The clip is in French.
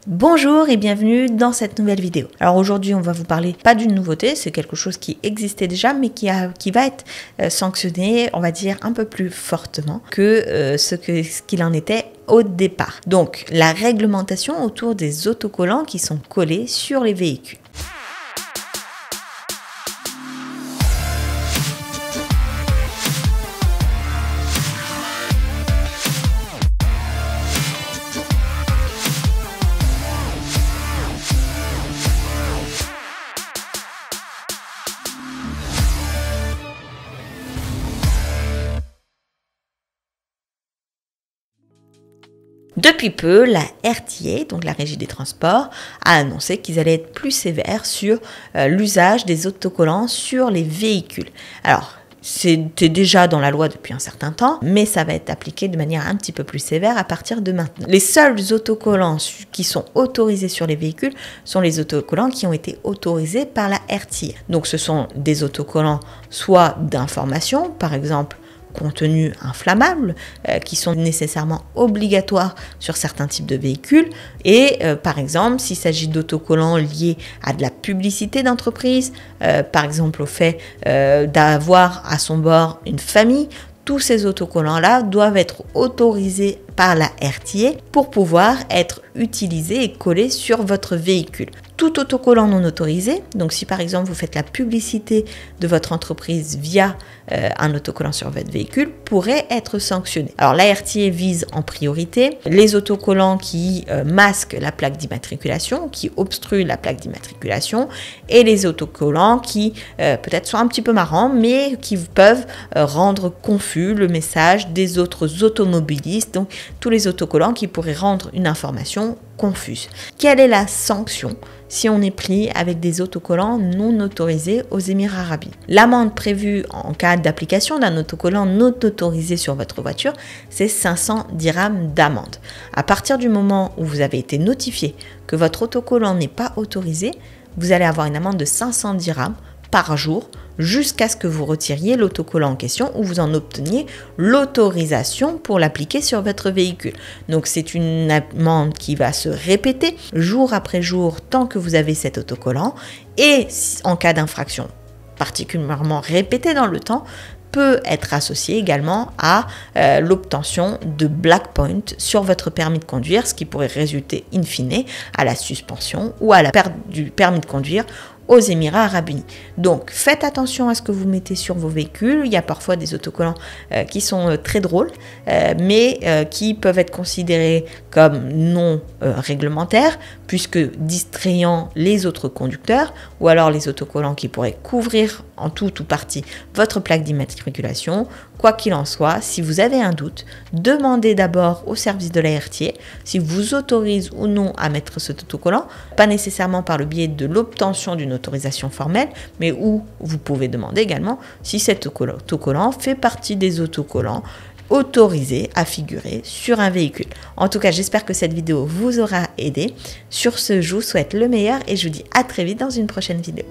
Bonjour et bienvenue dans cette nouvelle vidéo. Alors aujourd'hui on va vous parler pas d'une nouveauté, c'est quelque chose qui existait déjà mais qui va être sanctionné, on va dire un peu plus fortement que ce qu'il en était au départ. Donc la réglementation autour des autocollants qui sont collés sur les véhicules. Depuis peu, la RTA, donc la Régie des transports, a annoncé qu'ils allaient être plus sévères sur l'usage des autocollants sur les véhicules. Alors, c'était déjà dans la loi depuis un certain temps, mais ça va être appliqué de manière un petit peu plus sévère à partir de maintenant. Les seuls autocollants qui sont autorisés sur les véhicules sont les autocollants qui ont été autorisés par la RTA. Donc ce sont des autocollants soit d'information, par exemple contenus inflammables qui sont nécessairement obligatoires sur certains types de véhicules et par exemple s'il s'agit d'autocollants liés à de la publicité d'entreprise, par exemple au fait d'avoir à son bord une famille, tous ces autocollants-là doivent être autorisés par la RTA pour pouvoir être utilisés et collés sur votre véhicule. Tout autocollant non autorisé, donc si par exemple vous faites la publicité de votre entreprise via un autocollant sur votre véhicule, pourrait être sanctionné. Alors la RTA vise en priorité les autocollants qui masquent la plaque d'immatriculation, qui obstruent la plaque d'immatriculation, et les autocollants qui peut-être sont un petit peu marrants, mais qui peuvent rendre confus le message des autres automobilistes, donc tous les autocollants qui pourraient rendre une information confuse. Quelle est la sanction si on est pris avec des autocollants non autorisés aux Émirats arabes unis? L'amende prévue en cas d'application d'un autocollant non autorisé sur votre voiture, c'est 500 dirhams d'amende. À partir du moment où vous avez été notifié que votre autocollant n'est pas autorisé, vous allez avoir une amende de 500 dirhams par jour jusqu'à ce que vous retiriez l'autocollant en question ou vous en obteniez l'autorisation pour l'appliquer sur votre véhicule. Donc c'est une amende qui va se répéter jour après jour tant que vous avez cet autocollant et en cas d'infraction particulièrement répétée dans le temps, peut être associé également à l'obtention de black point sur votre permis de conduire, ce qui pourrait résulter in fine à la suspension ou à la perte du permis de conduire aux Émirats arabes unis. Donc faites attention à ce que vous mettez sur vos véhicules. Il y a parfois des autocollants qui sont très drôles, mais qui peuvent être considérés comme non réglementaires, puisque distrayant les autres conducteurs, ou alors les autocollants qui pourraient couvrir en tout ou partie votre plaque d'immatriculation. Quoi qu'il en soit, si vous avez un doute, demandez d'abord au service de la RTA si vous autorise ou non à mettre cet autocollant, pas nécessairement par le biais de l'obtention d'une autorisation formelle, mais où vous pouvez demander également si cet autocollant fait partie des autocollants autorisés à figurer sur un véhicule. En tout cas, j'espère que cette vidéo vous aura aidé. Sur ce, je vous souhaite le meilleur et je vous dis à très vite dans une prochaine vidéo.